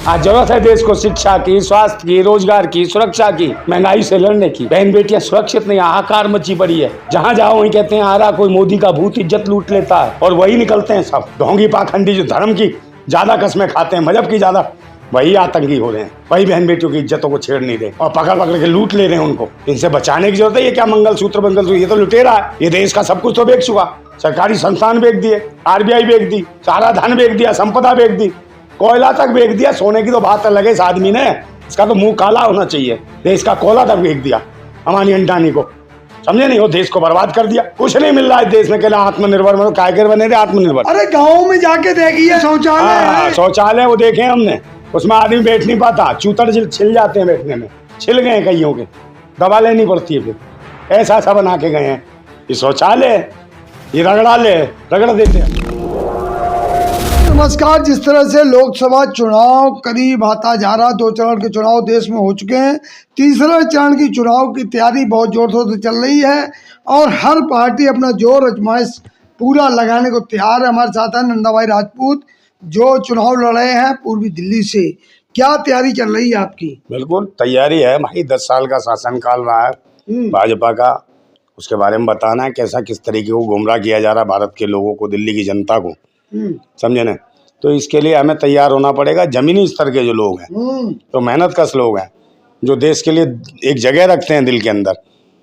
आज जरूरत है देश को शिक्षा की, स्वास्थ्य की, रोजगार की, सुरक्षा की, महंगाई से लड़ने की। बहन बेटियां सुरक्षित नहीं, हाहाकार मची पड़ी है। जहाँ जाओ वहीं कहते हैं आ रहा कोई मोदी का भूत, इज्जत लूट लेता है। और वही निकलते हैं सब ढोंगी पाखंडी, जो धर्म की ज्यादा कस्में खाते हैं, मजहब की ज्यादा, वही आतंकी हो रहे हैं। वही बहन बेटियों की इज्जतों को छेड़ नहीं रहे और पकड़ पकड़ के लूट ले रहे हैं उनको। इनसे बचाने की जरूरत है। ये क्या मंगलसूत्र, ये तो लुटेरा है। ये देश का सब कुछ तो बेच चुका। सरकारी संस्थान बेच दिए, RBI बेच दी, सारा धन बेच दिया, संपदा बेच दी, कोयला तक बेच दिया। सोने की तो बात अलग है, इस आदमी ने, इसका तो मुंह काला होना चाहिए। देश का कोयला तक बेच दिया अमानी अंटानी को, समझे नहीं? वो देश को बर्बाद कर दिया। कुछ नहीं मिल रहा है देश में, कहला आत्मनिर्भर, मतलब कायकर बने थे आत्मनिर्भर। अरे गाँव में जाके देखिए शौचालय, शौचालय वो देखे हमने, उसमें आदमी बैठ नहीं पाता, चूतर छिल जाते हैं बैठने में, छिल गए हैं कईयों के, दवा लेनी पड़ती है। फिर ऐसा सा बना के गए हैं। ये शौचालय, ये रगड़ देते हैं। नमस्कार। जिस तरह से लोकसभा चुनाव करीब आता जा रहा, 2 चरण के चुनाव देश में हो चुके हैं, तीसरे चरण की चुनाव की तैयारी बहुत जोर शोर से चल रही है और हर पार्टी अपना जोर आजमाइश पूरा लगाने को तैयार है। हमारे साथ हैं नंदा भाई राजपूत, जो चुनाव लड़ रहे हैं पूर्वी दिल्ली से। क्या तैयारी चल रही है आपकी? बिल्कुल तैयारी है भाई। 10 साल का शासनकाल रहा है भाजपा का, उसके बारे में बताना है कैसा किस तरीके को गुमराह किया जा रहा है भारत के लोगों को, दिल्ली की जनता को, समझे ना? तो इसके लिए हमें तैयार होना पड़ेगा। जमीनी स्तर के जो लोग हैं, तो मेहनत कश लोग हैं, जो देश के लिए एक जगह रखते हैं दिल के अंदर,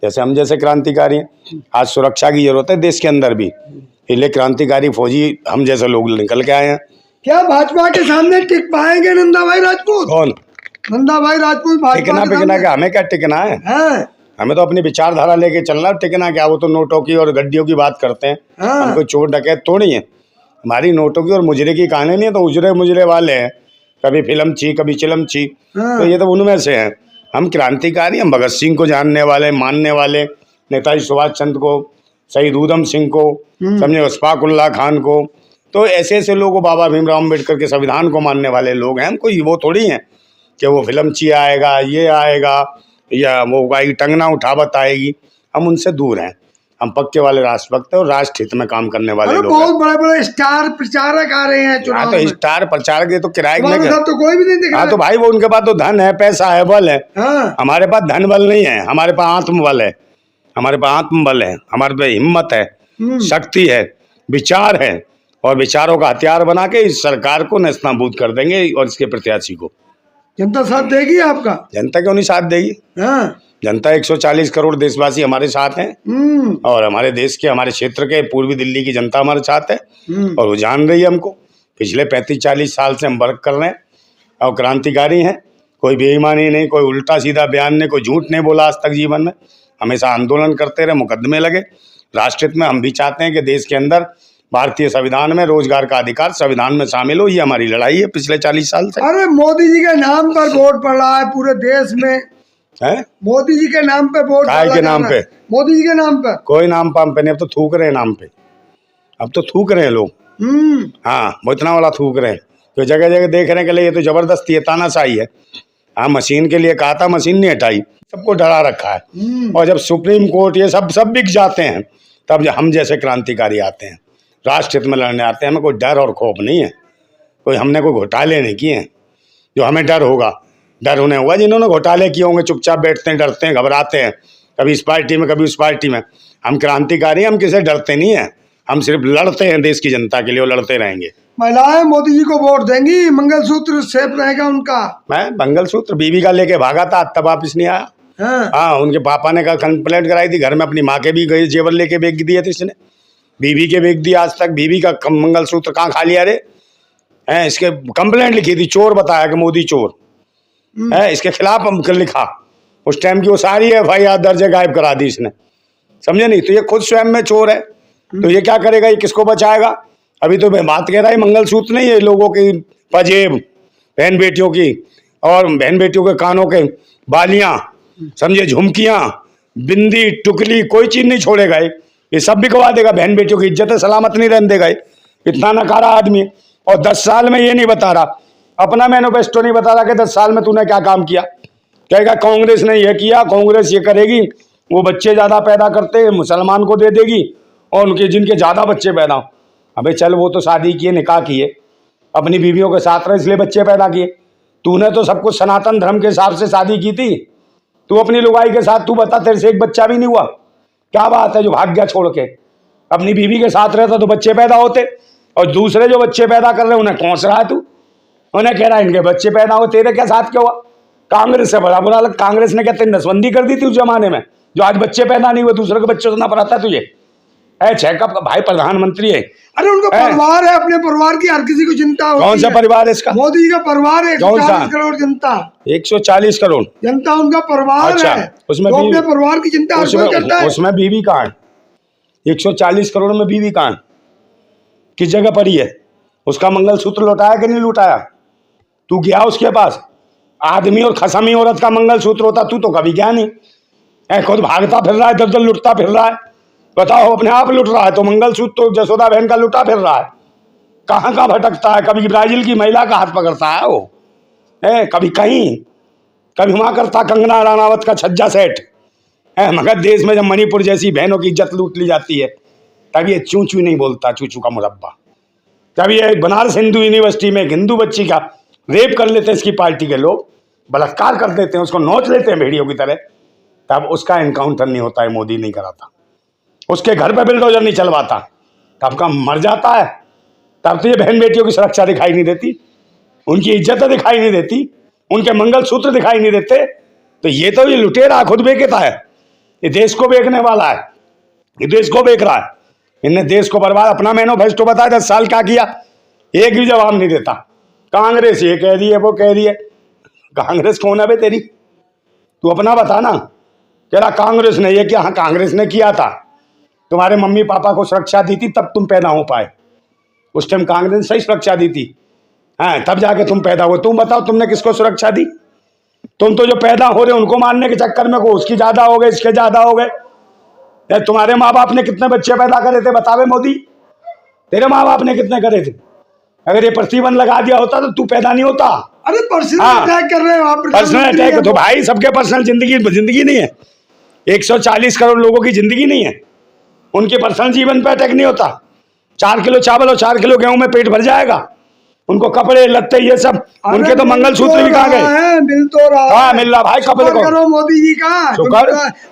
जैसे हम जैसे क्रांतिकारी हैं। आज सुरक्षा की जरूरत है देश के अंदर भी, इसलिए क्रांतिकारी फौजी हम जैसे लोग निकल के आए हैं। क्या भाजपा के सामने टिक पाएंगे नंदा भाई राजपूत? कौन? नंदा भाई राजपूत टिकना पिकना क्या? हमें क्या टिकना है? हमें तो अपनी विचारधारा लेके चलना। टिकना क्या? वो तो नोटों की और गड्डियों की बात करते हैं। हम कोई चोर डकैत तो नहीं है। हमारी नोटों की और मुजरे की कहानी नहीं है। तो उजरे मुजरे वाले हैं, कभी फिल्म ची कभी चिलम ची, तो ये तो उनमें से हैं। हम क्रांतिकारी, हम भगत सिंह को जानने वाले, मानने वाले, नेताजी सुभाष चंद्र को, शहीद ऊधम सिंह को, समझे, अशफाक उल्लाह खान को, तो ऐसे ऐसे लोगों, बाबा भीमराव अम्बेडकर के संविधान को मानने वाले लोग हैं। हम कोई वो थोड़ी हैं कि वो फिल्म ची आएगा, ये आएगा, या वो आएगी टंगना उठावत आएगी। हम उनसे दूर हैं। हम पक्के वाले राष्ट्रभक्त हैं और राष्ट्र हित में काम करने वाले लोग हैं। बहुत बड़े बड़े स्टार प्रचारक आ रहे हैं चुनाव में। तो स्टार प्रचारक ये तो किराए में, तो कोई भी नहीं दिख रहा। हाँ तो भाई वो उनके पास तो धन है, पैसा है, बल है। हमारे पास धन बल नहीं है, हमारे पास आत्मबल है। हमारे पास आत्मबल है, हमारे पास हिम्मत है, शक्ति है, विचार है, और विचारों का हथियार बना के इस सरकार को नेस्तनाबूद कर देंगे और इसके प्रत्याशी को। जनता साथ देगी आपका? जनता क्यों नहीं साथ देगी? जनता 140 करोड़ देशवासी हमारे साथ हैं, और हमारे देश के, हमारे क्षेत्र के, पूर्वी दिल्ली की जनता हमारे साथ है, और वो जान रही है हमको। पिछले 35-40 साल से हम वर्क कर रहे हैं और क्रांतिकारी हैं। कोई बेईमानी नहीं, कोई उल्टा सीधा बयान नहीं, कोई झूठ नहीं बोला आज तक जीवन में। हमेशा आंदोलन करते रहे, मुकदमे लगे। राष्ट्रहित में हम भी चाहते हैं कि देश के अंदर भारतीय संविधान में रोजगार का अधिकार संविधान में शामिल हो। ये हमारी लड़ाई है पिछले 40 साल से। अरे मोदी जी के नाम पर वोट पड़ रहा है पूरे देश में, है? मोदी जी के नाम पे वोट, काय के नाम पे? मोदी जी के नाम पे कोई नाम पाम पे नहीं, अब तो थूक रहे हैं नाम पे। अब तो थूक रहे हैं लोग। हाँ, वो इतना वाला थूक रहे हैं, तो जगह जगह देख रहे हैं कि ये तो जबरदस्ती है, तानाशाही है। हाँ, मशीन के लिए कहा था, मशीन नहीं हटाई, सबको डरा रखा है। और जब सुप्रीम कोर्ट ये सब बिक जाते हैं, तब हम जैसे क्रांतिकारी आते हैं, राष्ट्र हित में लड़ने आते हैं। हमें कोई डर और खौफ नहीं है, हमने कोई घोटाले नहीं किए हैं जो हमें डर होगा। डर उन्हें होगा जिन्होंने घोटाले किए होंगे, चुपचाप बैठते हैं, डरते हैं, घबराते हैं, कभी इस पार्टी में कभी उस पार्टी में। हम क्रांतिकारी, हम किसी डरते नहीं हैं, हम सिर्फ लड़ते हैं देश की जनता के लिए, और लड़ते रहेंगे। महिलाएं मोदी जी को वोट देंगी, मंगलसूत्र सेफ रहेगा उनका। मैं मंगलसूत्र बीवी का लेके भागा था, तब वापिस नहीं आया। हाँ, उनके पापा ने कंप्लेंट कराई थी, घर में अपनी माँ के भी गए जेवर लेके बेच दिए थे इसने, बीवी के बेच दिया। आज तक बीवी का मंगलसूत्र कहाँ खा लिया रे? हैं, इसके कंप्लेंट लिखी थी, चोर बताया कि मोदी चोर है, इसके खिलाफ हम लिखा। उस टाइम की वो सारी FIR दर्ज गायब करा दी इसने, समझे नहीं? तो ये खुद स्वयं में चोर है, तो ये क्या करेगा? ये किसको बचाएगा? अभी तो मैं बात कह रहा है मंगलसूत्र नहीं है, लोगों की पजेब, बहन बेटियों की, और बहन बेटियों के कानों के बालियां, समझे, झुमकियां, बिंदी, टुकली, कोई चीज नहीं छोड़ेगा। ये सब बिकवा देगा। बहन बेटियों की इज्जत सलामत नहीं रहने देगा। इतना नकारा आदमी है, और 10 साल में ये नहीं बता रहा, अपना मैनिफेस्टो नहीं बता रहा कि 10 साल में तूने क्या काम किया। कहेगा कांग्रेस ने ये किया, कांग्रेस ये करेगी, वो बच्चे ज़्यादा पैदा करते हैं मुसलमान को दे देगी, और उनके जिनके ज़्यादा बच्चे पैदा हो। अबे चल, वो तो शादी किए, निकाह किए, अपनी बीवियों के साथ रहे, इसलिए बच्चे पैदा किए। तूने तो सब कुछ सनातन धर्म के हिसाब से शादी की थी, तू अपनी लुगाई के साथ, तू बता तेरे से एक बच्चा भी नहीं हुआ? क्या बात है जो भाग गया छोड़ के? अपनी बीवी के साथ रहता तो बच्चे पैदा होते, और दूसरे जो बच्चे पैदा कर रहे उन्हें कौंस रहा है तू, उन्हें कह रहा है इनके बच्चे पैदा हो, तेरे क्या साथ क्या हुआ? कांग्रेस से बड़ा बुरा लग, कांग्रेस ने क्या तेरी नसबंदी कर दी थी उस जमाने में, जो आज बच्चे पैदा नहीं हुए, दूसरे के बच्चों से ना पढ़ाता है तुझे? चेकअप का भाई प्रधानमंत्री है। अरे उनका परिवार है, अपने परिवार की हर किसी को चिंता होती है। कौन सा परिवार है इसका? मोदी जी का परिवार है, 140 करोड़ जनता। 140 करोड़ जनता उनका परिवार अच्छा, है, उसमें तो अपने परिवार की चिंता हर कोई करता है। उसमें बीवी कहाँ है? 140 करोड़ में बीवी कहाँ है? किस जगह पड़ी है? उसका मंगलसूत्र लौटाया कि नहीं लौटाया? तू गया उसके पास? आदमी और खसमी औरत का मंगलसूत्र होता, तू तो कभी गया नहीं। खुद भागता फिर रहा है, दर दर लुटता फिर रहा है। बताओ, अपने आप लुट रहा है तो मंगलसूत्र तो जसोदा बहन का लुटा फिर रहा है। कहाँ कहाँ भटकता है, कभी ब्राजील की महिला का हाथ पकड़ता है वो, कभी कहीं, कभी वहाँ करता कंगना रनावत का छज्जा सेट, मगर देश में जब मणिपुर जैसी बहनों की इज्जत लूट ली जाती है तब ये चू चू नहीं बोलता, चू चू का मुरब्बा। तब ये बनारस हिंदू यूनिवर्सिटी में एक हिंदू बच्ची का रेप कर लेते हैं इसकी पार्टी के लोग, बलात्कार कर देते हैं, उसको नोच लेते हैं भेड़ियों की तरह, तब उसका एनकाउंटर नहीं होता है, मोदी नहीं कराता। उसके घर पे बिल्डोजर नहीं चलवाता, तब का मर जाता है। तब तो ये बहन बेटियों की सुरक्षा दिखाई नहीं देती, उनकी इज्जत दिखाई नहीं देती, उनके मंगलसूत्र दिखाई नहीं देते। तो ये लुटेरा खुद बेचता है, ये देश को बेचने वाला है, ये देश को बेच रहा है। इनने देश को बर्बाद, अपना मैनिफेस्टो बताया 10 साल क्या किया, एक भी जवाब नहीं देता। कांग्रेस ये कह रही है, वो कह रही है। कांग्रेस कौन है बे तेरी? तू अपना बता ना। कह रहा कांग्रेस ने ये किया। हाँ, कांग्रेस ने किया था, तुम्हारे मम्मी पापा को सुरक्षा दी थी तब तुम पैदा हो पाए। उस टाइम कांग्रेस ने सही सुरक्षा दी थी, हाँ, तब जाके तुम पैदा हुए। तुम बताओ तुमने किसको सुरक्षा दी? तुम तो जो पैदा हो रहे उनको मारने के चक्कर में, को उसकी ज्यादा हो गए, इसके ज्यादा हो गए। तुम्हारे माँ बाप ने कितने बच्चे पैदा करे थे बतावे मोदी? तेरे माँ बाप ने कितने करे थे? अगर ये प्रतिबंध लगा दिया होता तो तू पैदा नहीं होता। अरे पर्सनल अटैक कर रहे हो आप। पर्सनल अटैक तो भाई सबके पर्सनल जिंदगी नहीं है। 140 करोड़ लोगों की जिंदगी नहीं है, उनके पर्सनल जीवन पे अटैक नहीं होता। 4 किलो चावल और 4 किलो गेहूं में पेट भर जाएगा, उनको कपड़े लत्ते ये सब, उनके तो मंगलसूत्र भी कहाँ गए? मिल तो रहा है। हाँ, मिल रहा भाई। कपड़े करो मोदी जी का,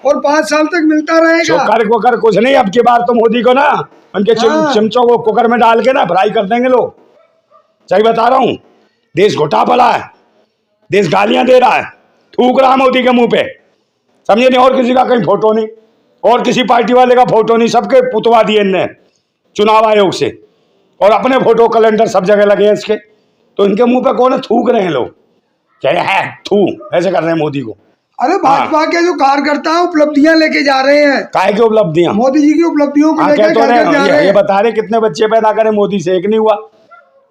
और 5 साल तक मिलता रहेगा। शुक्र कुछ नहीं, अब की बार तो मोदी को ना उनके चमचों को कुकर में डाल के ना फ्राई कर देंगे लोग। सही बता रहा हूँ, देश घुटा पड़ा है, देश गालियां दे रहा है, थूक रहा मोदी के मुंह पे, समझे नहीं? और किसी का कहीं फोटो नहीं, और किसी पार्टी वाले का फोटो नहीं, सबके पुतवा दिए इनने चुनाव आयोग से, और अपने फोटो कैलेंडर सब जगह लगे हैं इसके। तो इनके मुंह पे कौन है? थूक रहे हैं लोग, क्या है थू ऐसे कर रहे हैं मोदी को। अरे भाजपा के जो कार्यकर्ता है उपलब्धियां लेके जा रहे हैं। काहे की उपलब्धियां? मोदी जी की उपलब्धियों को लेकर जा रहे हैं। ये बता रहे कितने बच्चे पैदा करे मोदी से, एक नहीं हुआ।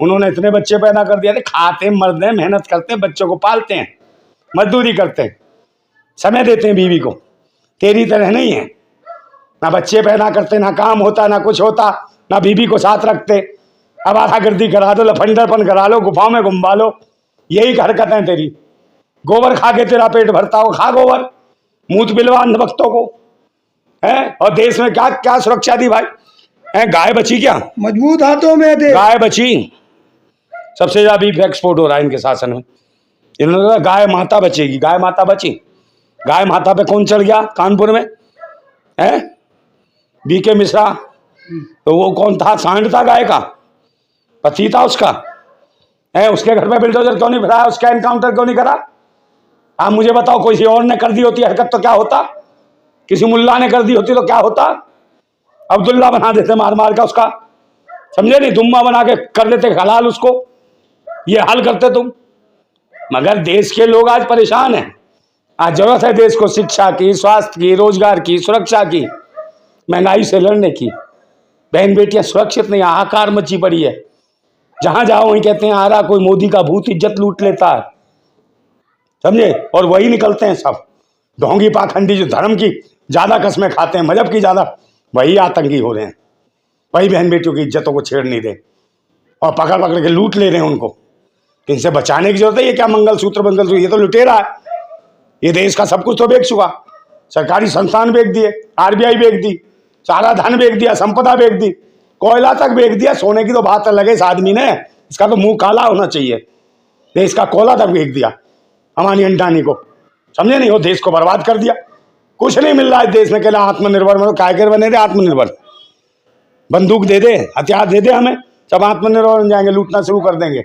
उन्होंने इतने बच्चे पैदा कर दिया थे। खाते मरते हैं, मेहनत करते हैं, बच्चों को पालते हैं, मजदूरी करते हैं, समय देते हैं बीवी को। तेरी तरह नहीं है, ना बच्चे पैदा करते, ना काम होता, ना कुछ होता, ना बीवी को साथ रखते। अब आधागर्दी करा दो, लफंडरपन करा लो, गुफाओं में घुमा लो, यही हरकतें तेरी। गोबर खा के तेरा पेट भरता हो, खा गोबर, मूत पिलवा अंध भक्तों को है। और देश में क्या क्या सुरक्षा दी भाई? गाय बची क्या? मजबूत हाथों में दे गाय बची। सबसे ज्यादा बीफ एक्सपोर्ट हो रहा है इनके शासन में। इन्होंने कहा गाय माता बचेगी, गाय माता बची। गाय माता पे कौन चढ़ गया कानपुर में? है बीके मिश्रा, तो वो कौन था? सांड था गाय का, पति था उसका। उसके घर में बिल्डोजर क्यों नहीं भराया? उसका एनकाउंटर क्यों नहीं करा? आप मुझे बताओ, कोई और ने कर दी होती हरकत तो क्या होता? किसी मुल्ला ने कर दी होती तो क्या होता? अब्दुल्ला बना देते मार मार का उसका, समझे नहीं? दुम्मा बना के कर देते हलाल उसको, ये हाल करते तुम। मगर देश के लोग आज परेशान हैं। आज जरूरत है देश को शिक्षा की, स्वास्थ्य की, रोजगार की, सुरक्षा की, महंगाई से लड़ने की। बहन बेटियां सुरक्षित नहीं, हाहाकार मची पड़ी है। जहां जाओ वहीं कहते हैं आ रहा कोई मोदी का भूत, इज्जत लूट लेता है, समझे? और वही निकलते हैं सब ढोंगी पाखंडी, जो धर्म की ज्यादा कस्में खाते हैं, मजहब की ज्यादा, वही आतंकी हो रहे हैं, वही बहन बेटियों की इज्जतों को छेड़ नहीं दे और पकड़ पकड़ के लूट ले रहे हैं उनको। इनसे बचाने की जरूरत है। ये क्या मंगलसूत्र, ये तो लुटेरा है। ये देश का सब कुछ तो बेच चुका, सरकारी संस्थान बेच दिए, RBI बेच दी, सारा धन बेच दिया, संपदा बेच दी, कोयला तक बेच दिया। सोने की तो बात अलग है, इस आदमी ने, इसका तो मुंह काला होना चाहिए। देश का कोयला तक बेच दिया अमानी अंटानी को, समझे नहीं, वो देश को बर्बाद कर दिया। कुछ नहीं मिल रहा है देश में, कहला आत्मनिर्भर, मतलब कायकर बने थे आत्मनिर्भर, बंदूक दे दे, हथियार दे दे हमें, सब आत्मनिर्भर बन जाएंगे, लूटना शुरू कर देंगे,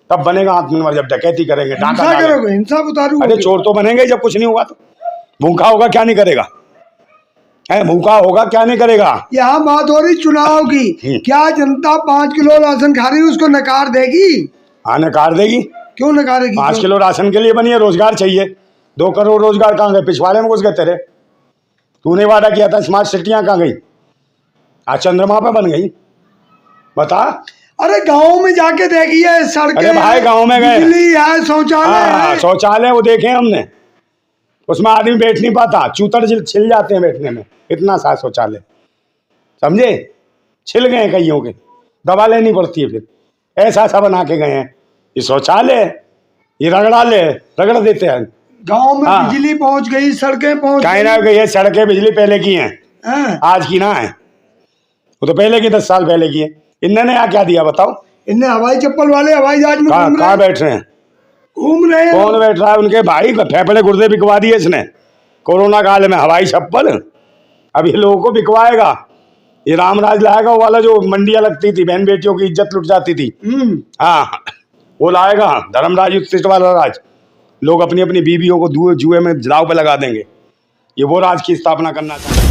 तब बनेगा आत्मनिर्भर। जब डकैती करेंगे, डाका हिंसा डालेंगे। करोगे, हिंसा उतारू। अरे चोर तो बनेंगे जब कुछ नहीं होगा तो। भूखा होगा क्या नहीं करेगा, है भूखा होगा क्या नहीं करेगा। यहाँ बात हो रही चुनाव की, क्या जनता 5 किलो राशन खा रही है, उसको नकार देगी? हाँ नकार देगी। क्यों नकारेगी? 5 किलो राशन के लिए बनी है, रोजगार चाहिए। 2 करोड़ रोजगार कहाँ गए, पिछवाड़े में घुस गए तेरे। तूने वादा किया था स्मार्ट सिटियां कहाँ गई, आज चंद्रमा पे बन गई, बता। अरे गांव में जाके देखिए, सड़कें, अरे भाई गांव में गए, बिजली है, शौचालय है। शौचालय वो देखे हमने, उसमें आदमी बैठ नहीं पाता, चूतर छिल जाते हैं बैठने में, इतना सा शौचालय, समझे, छिल गए कईयों के, दवा लेनी पड़ती है फिर, ऐसा सा बना के गए हैं। ये शौचालय, ये रगड़ देते हैं। गांव में बिजली पहुंच गई, सड़कें पहुंच कहीं ना गई है, सड़कें बिजली पहले की हैं, आज की ना है, वो तो पहले की, 10 साल पहले की है। इन्होंने यहाँ क्या दिया बताओ? इनने हवाई चप्पल वाले हवाई जहाज में कहाँ बैठ रहे हैं, घूम रहे हैं। कौन बैठ रहा है? उनके भाई फेफड़े गुर्दे बिकवा दिए इसने कोरोना काल में, हवाई चप्पल अब ये लोगों को बिकवाएगा। ये रामराज लाएगा, वो वाला जो मंडियां लगती थी, बहन बेटियों की इज्जत लुट जाती थी, हाँ वो लाएगा, धर्मराज युधिष्ठिर वाला राज। लोग अपनी अपनी बीवियों को जुए में दांव पे लगा देंगे, ये वो राज की स्थापना करना चाहते हैं।